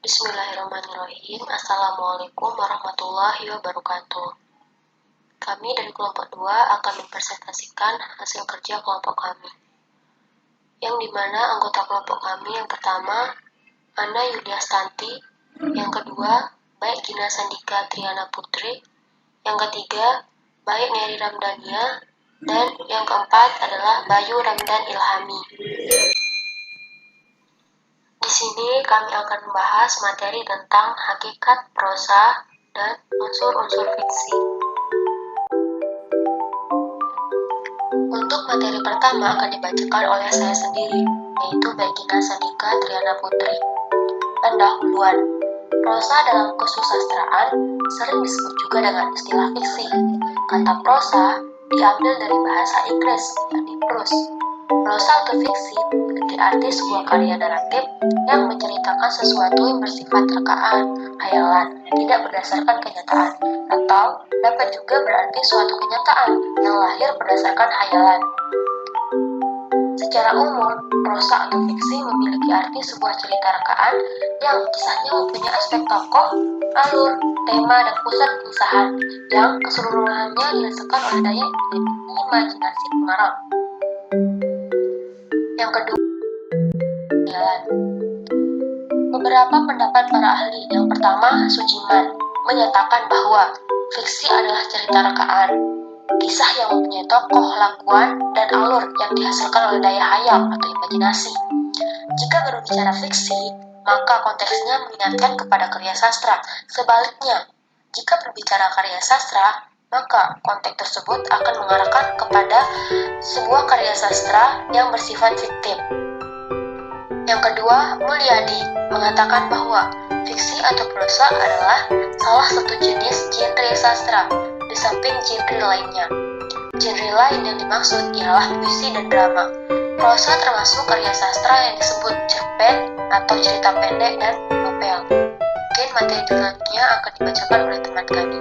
Bismillahirrahmanirrahim. Assalamualaikum warahmatullahi wabarakatuh. Kami dari kelompok 2 akan mempresentasikan hasil kerja kelompok kami. Yang dimana anggota kelompok kami yang pertama, Ana Yulia Stanti. Yang kedua, Baik Gina Sandika Triana Putri. Yang ketiga, Baik Neri Ramdania. Dan yang keempat adalah Bayu Ramdan Ilhami. Di sini kami akan membahas materi tentang hakikat prosa dan unsur-unsur fiksi. Untuk materi pertama akan dibacakan oleh saya sendiri, yaitu Begina Sandika Triana Putri. Pendahuluan. Prosa dalam kesusastraan sering disebut juga dengan istilah fiksi. Kata prosa diambil dari bahasa Inggris, yakni prose. Prosa atau fiksi memiliki arti sebuah karya naratif yang menceritakan sesuatu yang bersifat rekaan, hayalan, tidak berdasarkan kenyataan, atau dapat juga berarti suatu kenyataan yang lahir berdasarkan hayalan. Secara umum, prosa atau fiksi memiliki arti sebuah cerita rekaan yang kisahnya mempunyai aspek tokoh, alur, tema, dan pusat pengisahan yang keseluruhannya dirasakan oleh daya imajinasi pengarang. Yang kedua, hayalan. Beberapa pendapat para ahli. Yang pertama, Sujiman menyatakan bahwa fiksi adalah cerita rekaan, kisah yang mempunyai tokoh, lakuan, dan alur yang dihasilkan oleh daya hayal atau imajinasi. Jika berbicara fiksi, maka konteksnya mengingatkan kepada karya sastra. Sebaliknya, jika berbicara karya sastra, maka konteks tersebut akan mengarahkan kepada sebuah karya sastra yang bersifat fiktif. Yang kedua, Mulyadi mengatakan bahwa fiksi atau prosa adalah salah satu jenis genre sastra, di samping genre lainnya. Genre lain yang dimaksud ialah puisi dan drama. Prosa termasuk karya sastra yang disebut cerpen atau cerita pendek dan novel. Mungkin materi selanjutnya akan dibacakan oleh teman kami.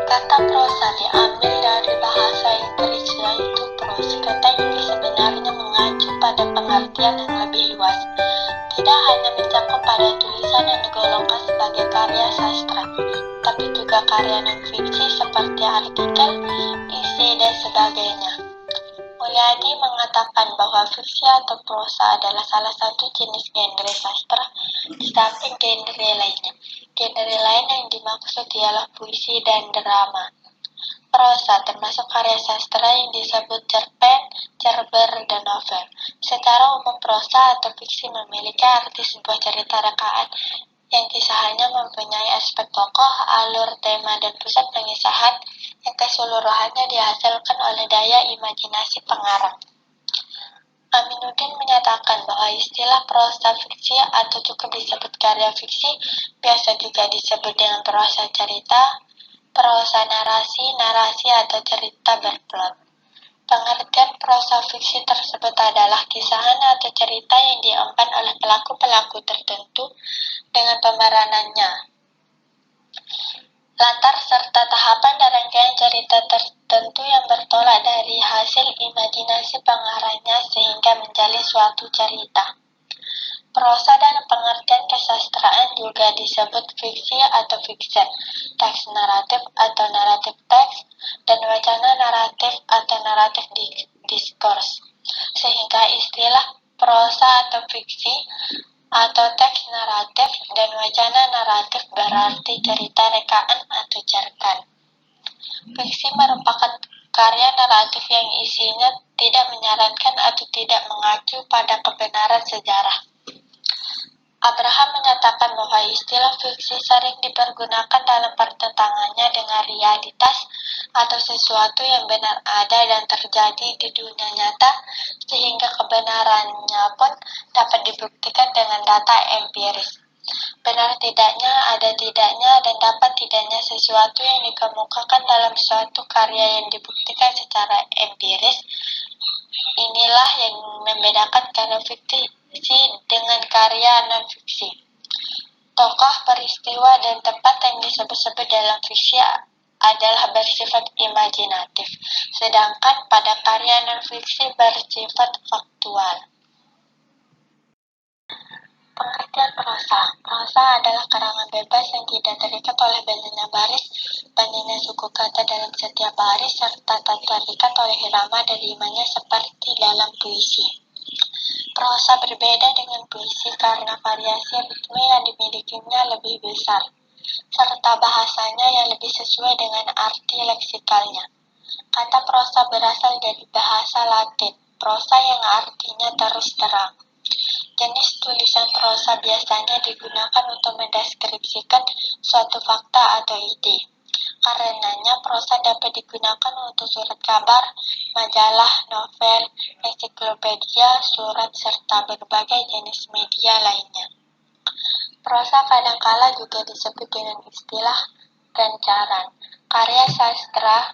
Kata prosa diambil dari bahasa Inggris yaitu prose. Kata ini sebenarnya mengacu pada pengertian yang lebih luas. Tidak hanya mencakup pada tulisan yang digolongkan sebagai karya sastra, tapi juga karya non-fiksi seperti artikel, isi, dan sebagainya. Mulyadi mengatakan bahwa fiksi atau prosa adalah salah satu jenis genre sastra di samping genre lainnya. Genre lain yang dimaksud ialah puisi dan drama. Prosa termasuk karya sastra yang disebut cerpen, cerber, dan novel. Secara umum prosa atau fiksi memiliki arti sebuah cerita rekaan yang kisahnya mempunyai aspek tokoh, alur, tema, dan pusat pengisahan yang keseluruhannya dihasilkan oleh daya imajinasi pengarang. Aminuddin menyatakan bahwa istilah prosa fiksi atau cukup disebut karya fiksi biasa juga disebut dengan prosa cerita, prosa narasi atau cerita berplot. Pengertian prosa fiksi tersebut adalah kisahan atau cerita yang diemban oleh pelaku-pelaku tertentu dengan pemeranannya. Latar serta tahapan dan rangkaian cerita tertentu yang bertolak dari hasil imajinasi pengarangnya sehingga menjalin suatu cerita. Prosa dalam pengertian kesastraan juga disebut fiksi atau fiction, teks naratif atau naratif teks, dan wacana naratif atau naratif diskurs. Sehingga istilah prosa atau fiksi atau teks naratif dan wacana naratif berarti cerita rekaan atau cerpen. Fiksi merupakan karya naratif yang isinya tidak menyarankan atau tidak mengacu pada kebenaran sejarah. Abraham menyatakan bahwa istilah fiksi sering dipergunakan dalam pertentangannya dengan realitas atau sesuatu yang benar ada dan terjadi di dunia nyata, sehingga kebenarannya pun dapat dibuktikan dengan data empiris. Benar tidaknya, ada tidaknya, dan dapat tidaknya sesuatu yang dikemukakan dalam suatu karya yang dibuktikan secara empiris. Inilah yang membedakan karya fiksi dengan karya non-fiksi. Tokoh, peristiwa, dan tempat yang disebut-sebut dalam fiksi adalah bersifat imajinatif, sedangkan pada karya non-fiksi bersifat faktual. Pengertian prosa. Prosa adalah karangan bebas yang tidak terikat oleh banyaknya baris, banyaknya suku kata dalam setiap baris, serta tak terikat oleh irama dan rimanya seperti dalam puisi. Prosa berbeda dengan puisi karena variasi ritme yang dimilikinya lebih besar, serta bahasanya yang lebih sesuai dengan arti leksikalnya. Kata prosa berasal dari bahasa Latin, prosa yang artinya terus terang. Jenis tulisan prosa biasanya digunakan untuk mendeskripsikan suatu fakta atau ide. Karenanya, prosa dapat digunakan untuk surat kabar, majalah, novel, ensiklopedia, surat, serta berbagai jenis media lainnya. Prosa kadangkala juga disebut dengan istilah gancaran. Karya sastra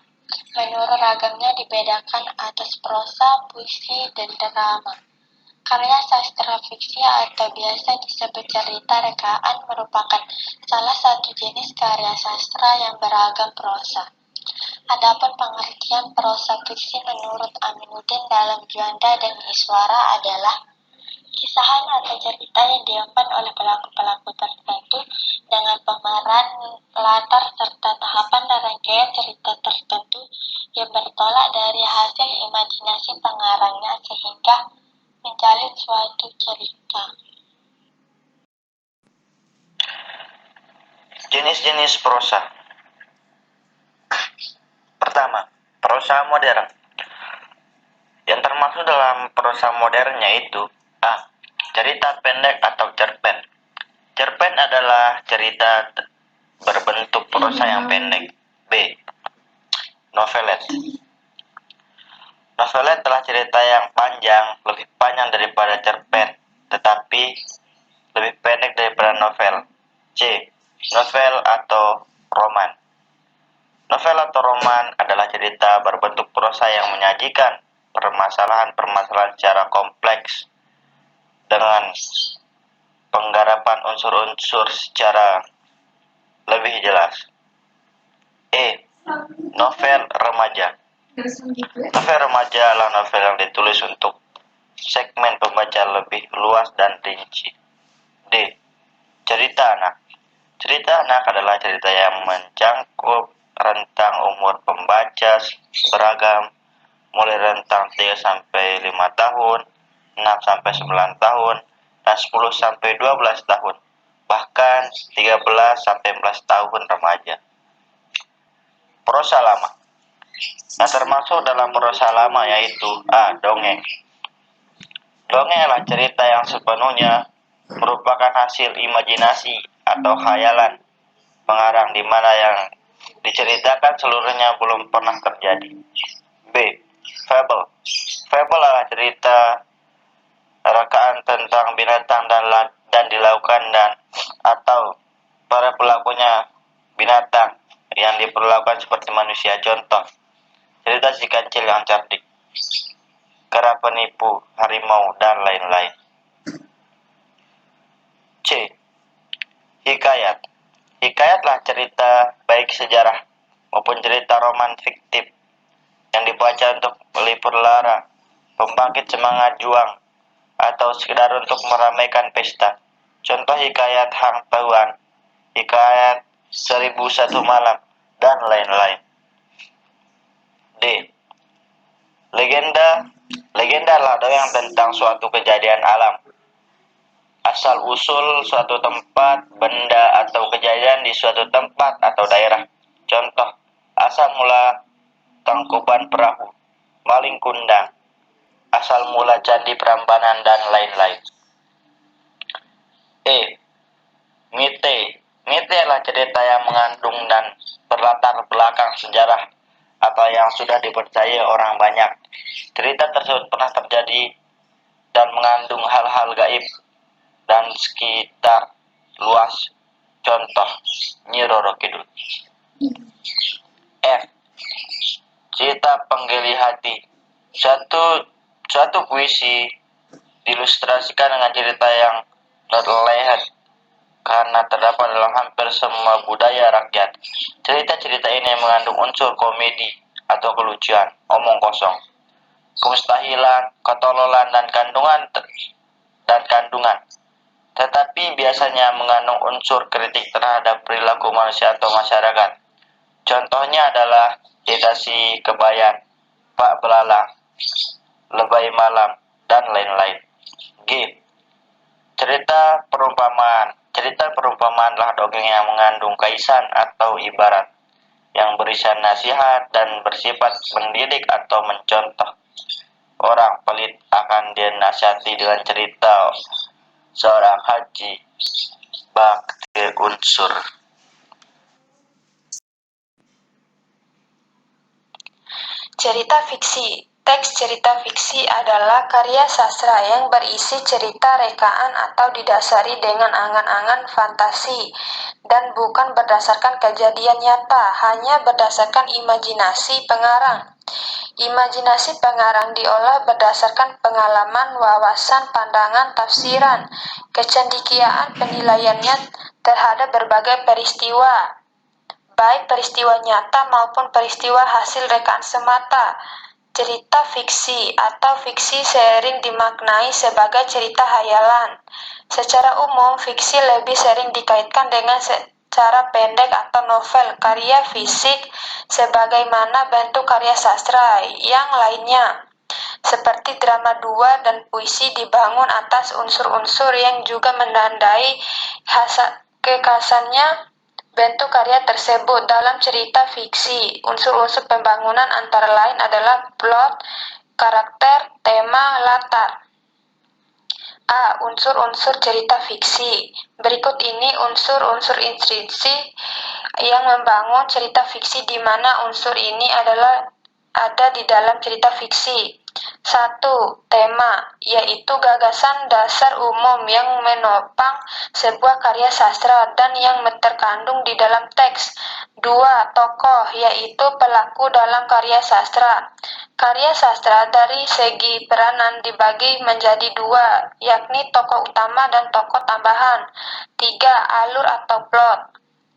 menurut ragamnya dibedakan atas prosa, puisi, dan drama. Karya sastra fiksi atau biasa disebut cerita rekaan merupakan salah satu jenis karya sastra yang beragam prosa. Adapun pengertian prosa fiksi menurut Aminuddin dalam Juanda dan Iswara adalah kisahan atau cerita yang diemban oleh pelaku-pelaku tertentu dengan pemeran latar serta tahapan dan rangkaian cerita tertentu yang bertolak dari hasil imajinasi pengarangnya sehingga menjalin suatu cerita. Jenis-jenis prosa. Pertama, prosa modern. Yang termasuk dalam prosa modern yaitu A. Cerita pendek atau cerpen. Cerpen adalah cerita berbentuk prosa yang pendek. B. Novelet. Novelet adalah cerita yang panjang, lebih panjang daripada cerpen, tetapi lebih pendek daripada novel. C. Novel atau roman. Novel atau roman adalah cerita berbentuk prosa yang menyajikan permasalahan-permasalahan secara kompleks dengan penggarapan unsur-unsur secara lebih jelas. E. Novel remaja. Novel remaja adalah novel yang ditulis untuk segmen pembaca lebih luas dan rinci. D. Cerita anak. Cerita anak adalah cerita yang mencakup rentang umur pembaca beragam, mulai rentang 3-5 tahun, 6-9 tahun, dan 10-12 tahun, bahkan 13-14 tahun remaja. Prosa lama. Yang termasuk dalam prosa lama yaitu A. Dongeng. Dongeng adalah cerita yang sepenuhnya merupakan hasil imajinasi atau khayalan pengarang di mana yang diceritakan seluruhnya belum pernah terjadi. B. Fable. Fable adalah cerita rekaan tentang binatang dan dilakukan atau para pelakunya binatang yang diperlakukan seperti manusia. Contoh, cerita si kancil yang cerdik, kera penipu, harimau, dan lain-lain. C. Hikayat. Hikayatlah cerita baik sejarah maupun cerita roman fiktif yang dibaca untuk melipur lara, pembangkit semangat juang, atau sekedar untuk meramaikan pesta. Contoh hikayat Hang Tuah, hikayat 1001 Malam, dan lain-lain. D. Legenda. Legenda adalah dongeng tentang suatu kejadian alam, asal-usul suatu tempat, benda, atau kejadian di suatu tempat atau daerah. Contoh, asal mula Tangkuban Perahu, Maling Kundang, asal mula Candi Prambanan, dan lain-lain. E. Mite. Mite adalah cerita yang mengandung dan berlatar belakang sejarah atau yang sudah dipercaya orang banyak. Cerita tersebut pernah terjadi dan mengandung hal-hal gaib dan sekitar luas. Contoh, Nyi Roro Kidul. F. Cerita penggeli hati. Suatu puisi diilustrasikan dengan cerita yang terlihat karena terdapat dalam hampir semua budaya rakyat. Cerita-cerita ini mengandung unsur komedi atau kelucuan, omong kosong, kemustahilan, ketololan, dan kandungan. tetapi biasanya mengandung unsur kritik terhadap perilaku manusia atau masyarakat. Contohnya adalah Cerita Si Kebayan, Pak Belalang, Lebay Malam, dan lain-lain. G. Cerita perumpamaan. Cerita perumpamaanlah dongeng yang mengandung kaisan atau ibarat, yang berisian nasihat dan bersifat mendidik atau mencontoh. Orang pelit akan dinasihati dengan cerita seorang haji bakti unsur. Cerita fiksi. Teks cerita fiksi adalah karya sastra yang berisi cerita rekaan atau didasari dengan angan-angan fantasi dan bukan berdasarkan kejadian nyata, hanya berdasarkan imajinasi pengarang. Imajinasi pengarang diolah berdasarkan pengalaman, wawasan, pandangan, tafsiran, kecendikiaan penilaiannya terhadap berbagai peristiwa, baik peristiwa nyata maupun peristiwa hasil rekaan semata. Cerita fiksi atau fiksi sering dimaknai sebagai cerita hayalan. Secara umum, fiksi lebih sering dikaitkan dengan secara pendek atau novel, karya fisik, sebagaimana bentuk karya sastra yang lainnya. Seperti drama dua dan puisi dibangun atas unsur-unsur yang juga menandai kekhasannya bentuk karya tersebut. Dalam cerita fiksi, unsur-unsur pembangunan antara lain adalah plot, karakter, tema, latar. A. Unsur-unsur cerita fiksi. Berikut ini unsur-unsur intrinsik yang membangun cerita fiksi di mana unsur ini ada di dalam cerita fiksi. 1. Tema, yaitu gagasan dasar umum yang menopang sebuah karya sastra dan yang terkandung di dalam teks. 2. Tokoh, yaitu pelaku dalam karya sastra. Karya sastra dari segi peranan dibagi menjadi dua, yakni tokoh utama dan tokoh tambahan. 3. Alur atau plot,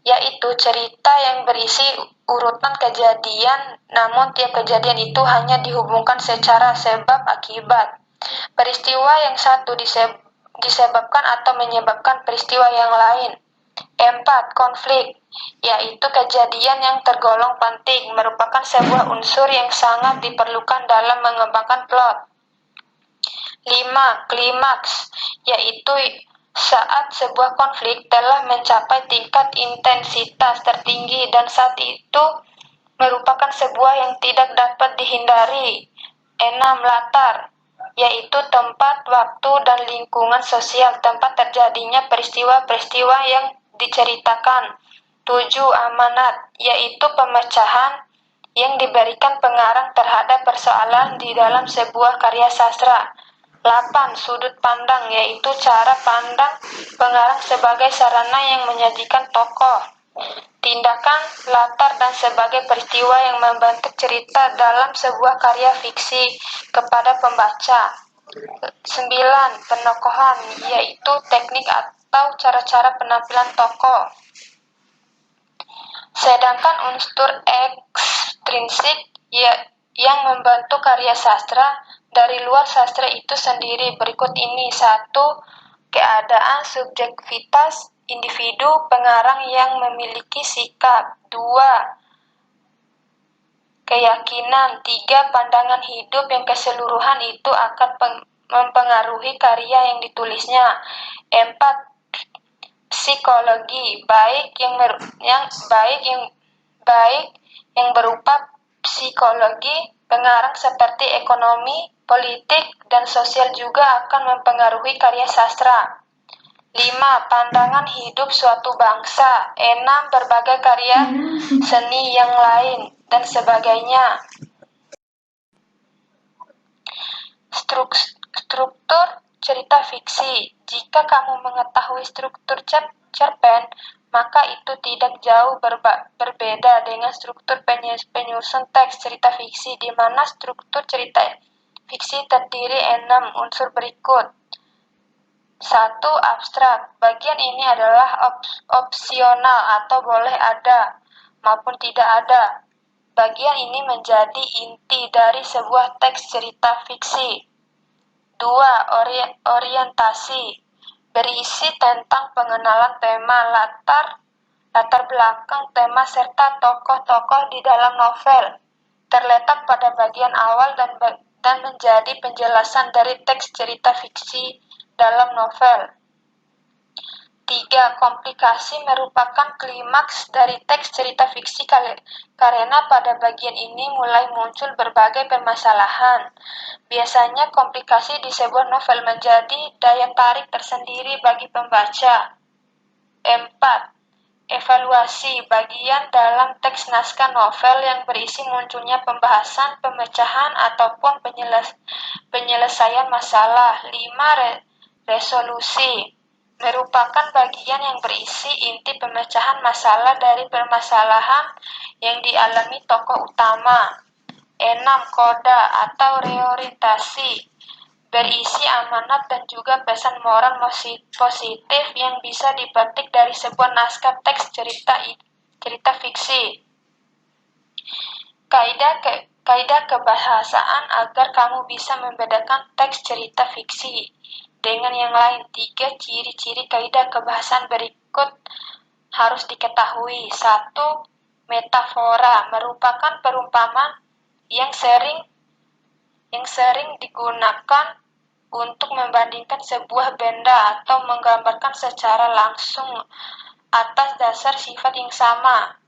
yaitu cerita yang berisi urutan kejadian, namun tiap kejadian itu hanya dihubungkan secara sebab akibat. Peristiwa yang satu disebabkan atau menyebabkan peristiwa yang lain. 4. Konflik, yaitu kejadian yang tergolong penting, merupakan sebuah unsur yang sangat diperlukan dalam mengembangkan plot. 5. Klimaks, yaitu saat sebuah konflik telah mencapai tingkat intensitas tertinggi dan saat itu merupakan sebuah yang tidak dapat dihindari. 6. Latar, yaitu tempat, waktu, dan lingkungan sosial tempat terjadinya peristiwa-peristiwa yang diceritakan. 7. Amanat, yaitu pemecahan yang diberikan pengarang terhadap persoalan di dalam sebuah karya sastra. 8. Sudut pandang, yaitu cara pandang pengarang sebagai sarana yang menyajikan tokoh, tindakan, latar, dan sebagai peristiwa yang membentuk cerita dalam sebuah karya fiksi kepada pembaca. 9. Penokohan, yaitu teknik atau cara-cara penampilan tokoh. Sedangkan unsur ekstrinsik yang membentuk karya sastra dari luar sastra itu sendiri berikut ini. 1. Keadaan subjektivitas individu pengarang yang memiliki sikap. 2. Keyakinan. 3. Pandangan hidup yang keseluruhan itu akan mempengaruhi karya yang ditulisnya. 4. Psikologi, baik yang berupa psikologi pengarang seperti ekonomi, politik, dan sosial juga akan mempengaruhi karya sastra. 5. Pandangan hidup suatu bangsa. 6. Berbagai karya seni yang lain, dan sebagainya. Struktur cerita fiksi. Jika kamu mengetahui struktur cerpen, maka itu tidak jauh berbeda dengan struktur penyusun teks cerita fiksi, di mana struktur cerita fiksi terdiri 6 unsur berikut. 1. Abstrak. Bagian ini adalah opsional atau boleh ada maupun tidak ada. Bagian ini menjadi inti dari sebuah teks cerita fiksi. 2. Orientasi. berisi tentang pengenalan tema, latar belakang tema serta tokoh-tokoh di dalam novel. Terletak pada bagian awal dan menjadi penjelasan dari teks cerita fiksi dalam novel. 3. Komplikasi merupakan klimaks dari teks cerita fiksi karena pada bagian ini mulai muncul berbagai permasalahan. Biasanya komplikasi di sebuah novel menjadi daya tarik tersendiri bagi pembaca. 4. Evaluasi bagian dalam teks naskah novel yang berisi munculnya pembahasan, pemecahan, ataupun penyelesaian masalah. 5. Resolusi merupakan bagian yang berisi inti pemecahan masalah dari permasalahan yang dialami tokoh utama. 6. Koda atau reorientasi berisi amanat dan juga pesan moral positif yang bisa dipetik dari sebuah naskah teks cerita fiksi. Kaidah kebahasaan agar kamu bisa membedakan teks cerita fiksi dengan yang lain. 3 ciri-ciri kaidah kebahasaan berikut harus diketahui. 1. Metafora merupakan perumpamaan yang sering digunakan untuk membandingkan sebuah benda atau menggambarkan secara langsung atas dasar sifat yang sama.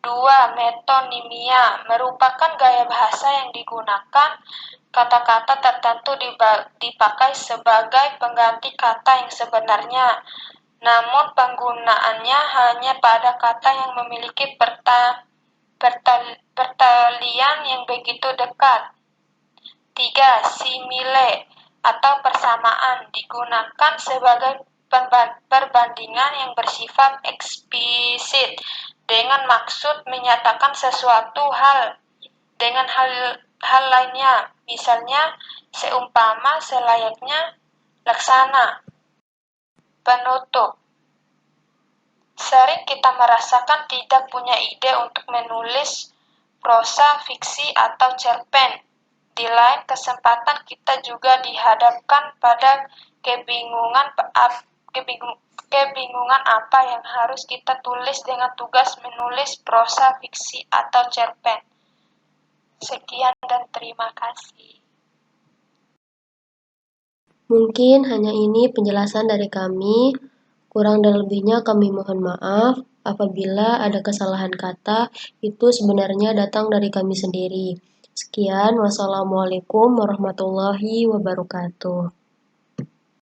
2. Metonimia merupakan gaya bahasa yang digunakan kata-kata tertentu dipakai sebagai pengganti kata yang sebenarnya, namun penggunaannya hanya pada kata yang memiliki pertalian yang begitu dekat. 3. Simile atau persamaan digunakan sebagai perbandingan yang bersifat eksplisit dengan maksud menyatakan sesuatu hal dengan hal lainnya, misalnya seumpama, selayaknya, laksana. Penutup. Sering kita merasakan tidak punya ide untuk menulis prosa, fiksi, atau cerpen. Di lain kesempatan kita juga dihadapkan pada kebingungan apa yang harus kita tulis dengan tugas menulis prosa, fiksi, atau cerpen. Sekian dan terima kasih. Mungkin hanya ini penjelasan dari kami. Kurang dan lebihnya kami mohon maaf. Apabila ada kesalahan kata, itu sebenarnya datang dari kami sendiri. Sekian, wassalamualaikum warahmatullahi wabarakatuh.